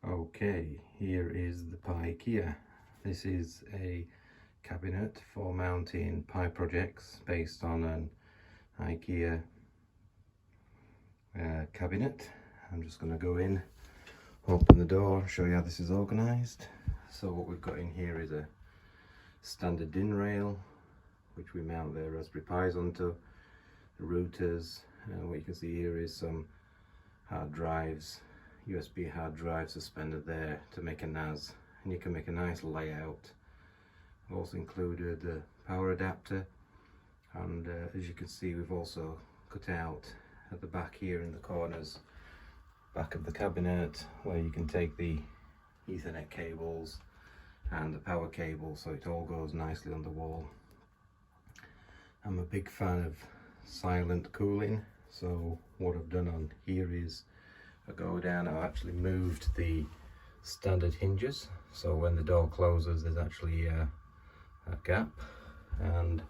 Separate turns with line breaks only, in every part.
Okay, here is the PIKEA. This is a cabinet for mounting Pi projects based on an Ikea cabinet. I'm just going to go in, open the door, show you how this is organised. So what we've got in here is a standard DIN rail, which we mount the Raspberry Pis onto, the routers, and what you can see here is some hard drives, USB hard drive suspended there to make a NAS, and you can make a nice layout. I've also included the power adapter, and as you can see, we've also cut out at the back here in the corners, back of the cabinet, where you can take the Ethernet cables and the power cable, so it all goes nicely on the wall. I'm a big fan of silent cooling, so what I've done on here is I go down, I've actually moved the standard hinges, so when the door closes there's actually a gap, and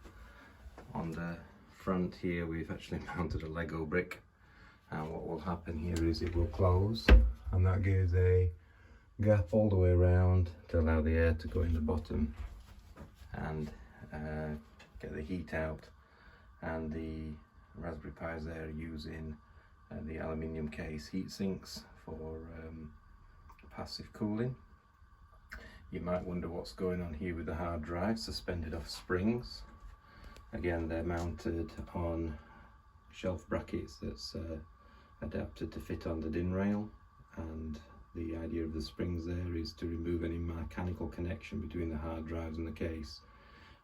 on the front here we've actually mounted a Lego brick, and what will happen here is it will close, and that gives a gap all the way around to allow the air to go in the bottom and get the heat out. And the Raspberry Pis there are using the aluminium case heat sinks for passive cooling. You might wonder what's going on here with the hard drive suspended off springs. Again, they're mounted on shelf brackets that's adapted to fit on the DIN rail, and the idea of the springs there is to remove any mechanical connection between the hard drives and the case,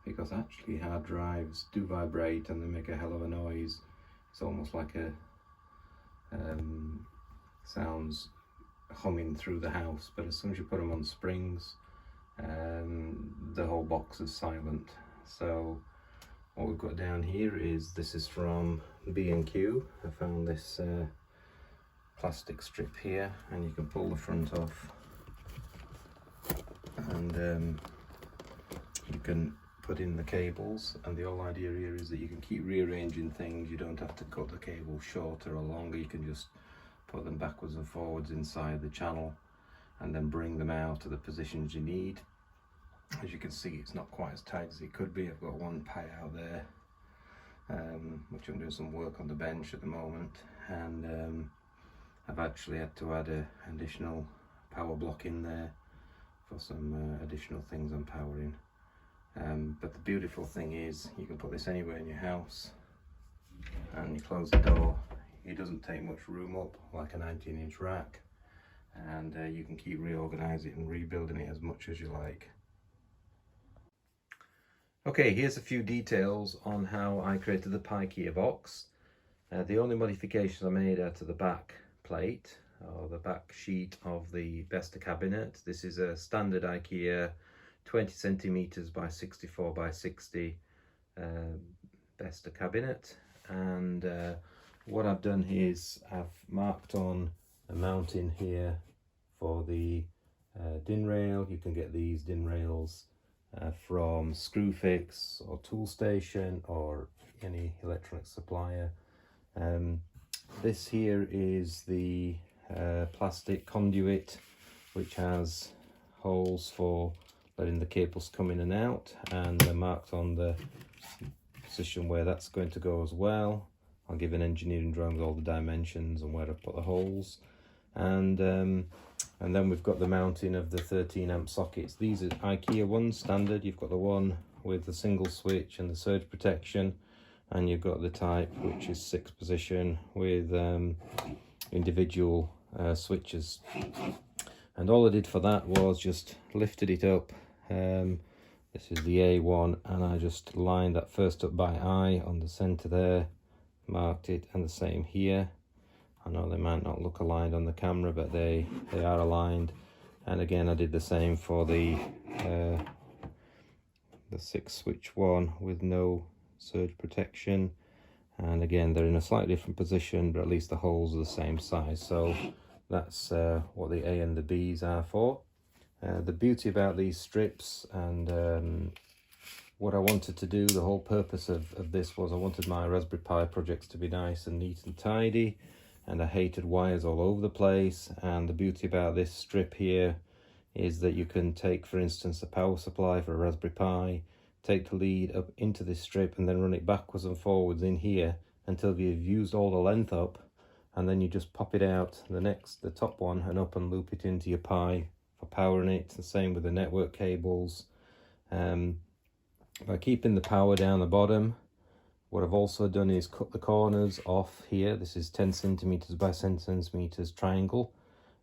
because actually hard drives do vibrate and they make a hell of a noise. It's almost like a sounds humming through the house, but as soon as you put them on springs, the whole box is silent. So what we've got down here is, this is from B&Q. I found this plastic strip here, and you can pull the front off, and you can put in the cables, and the whole idea here is that you can keep rearranging things. You don't have to cut the cable shorter or longer, you can just put them backwards and forwards inside the channel and then bring them out to the positions you need. As you can see, it's not quite as tight as it could be. I've got one Pi out there, which I'm doing some work on the bench at the moment, and I've actually had to add an additional power block in there for some additional things I'm powering. But the beautiful thing is you can put this anywhere in your house, and you close the door, it doesn't take much room up, like a 19-inch rack, and you can keep reorganizing and rebuilding it as much as you like. Okay, here's a few details on how I created the PIKEA box. The only modifications I made are to the back plate, or the back sheet of the Besta cabinet. This is a standard Ikea 20 centimeters by 64 by 60 Besta cabinet, and what I've done is I've marked on a mounting here for the DIN rail. You can get these DIN rails from Screwfix or Toolstation or any electronic supplier. This here is the plastic conduit, which has holes for letting the cables come in and out, and they're marked on the position where that's going to go as well. I'll give an engineering drawing with all the dimensions and where to put the holes, and then we've got the mounting of the 13 amp sockets. These are Ikea ones, standard. You've got the one with the single switch and the surge protection, and you've got the type which is 6 position with individual switches. And all I did for that was just lifted it up. This is the A1, and I just lined that first up by eye on the center there, marked it, and the same here. I know they might not look aligned on the camera, but they are aligned. And again, I did the same for the 6 switch one with no surge protection, and again they're in a slightly different position, but at least the holes are the same size. So that's what the A and the B's are for. The beauty about these strips, and what I wanted to do, the whole purpose of this was I wanted my Raspberry Pi projects to be nice and neat and tidy, and I hated wires all over the place. And the beauty about this strip here is that you can take, for instance, a power supply for a Raspberry Pi, take the lead up into this strip and then run it backwards and forwards in here until you've used all the length up, and then you just pop it out the top one and up and loop it into your Pi for powering it. The same with the network cables. By keeping the power down the bottom, what I've also done is cut the corners off here. This is 10 centimeters by 10 centimeters triangle,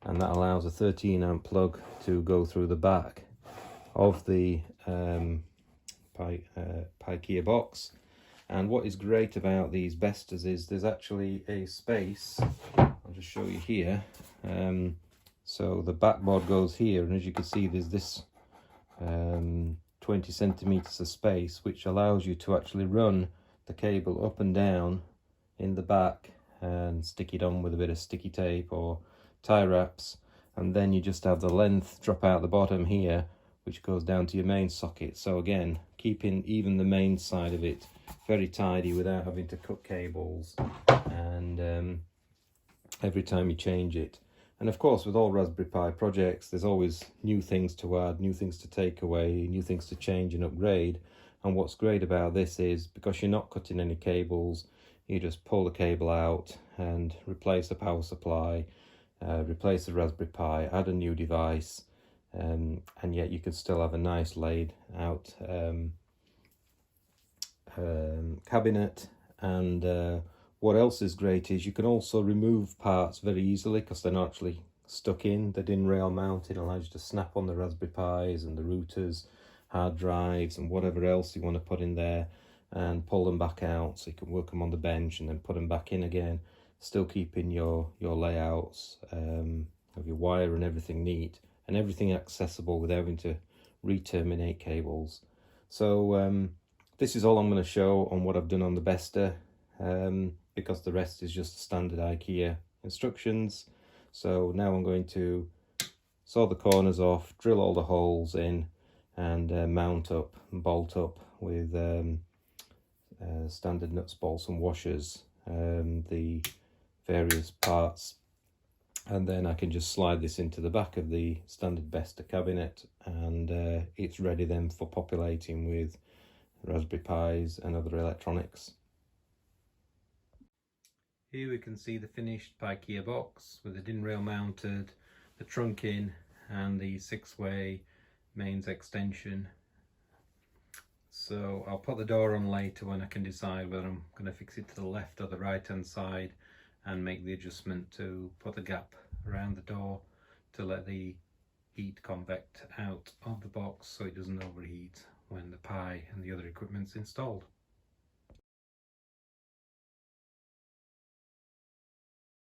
and that allows a 13 amp plug to go through the back of the PIKEA box. And what is great about these Bestas is there's actually a space. I'll just show you here. So the backboard goes here, and as you can see, there's this 20 centimeters of space, which allows you to actually run the cable up and down in the back and stick it on with a bit of sticky tape or tie wraps, and then you just have the length drop out the bottom here, which goes down to your main socket. So again, keeping even the main side of it very tidy without having to cut cables and every time you change it. And of course, with all Raspberry Pi projects, there's always new things to add, new things to take away, new things to change and upgrade. And what's great about this is, because you're not cutting any cables, you just pull the cable out and replace the power supply, replace the Raspberry Pi, add a new device, and yet you can still have a nice laid out cabinet. And what else is great is you can also remove parts very easily because they're not actually stuck in. The DIN rail mounting allows you to snap on the Raspberry Pis and the routers, hard drives and whatever else you want to put in there, and pull them back out so you can work them on the bench and then put them back in again, still keeping your layouts of your wire and everything neat and everything accessible without having to re-terminate cables. So this is all I'm going to show on what I've done on the Besta, because the rest is just standard IKEA instructions. So now I'm going to saw the corners off, drill all the holes in, and mount up and bolt up with standard nuts, bolts and washers the various parts, and then I can just slide this into the back of the standard Besta cabinet, and it's ready then for populating with Raspberry Pis and other electronics. Here we can see the finished PIKEA box with the DIN rail mounted, the trunk in, and the 6-way mains extension. So I'll put the door on later when I can decide whether I'm going to fix it to the left or the right hand side, and make the adjustment to put a gap around the door to let the heat convect out of the box so it doesn't overheat when the Pi and the other equipment's installed.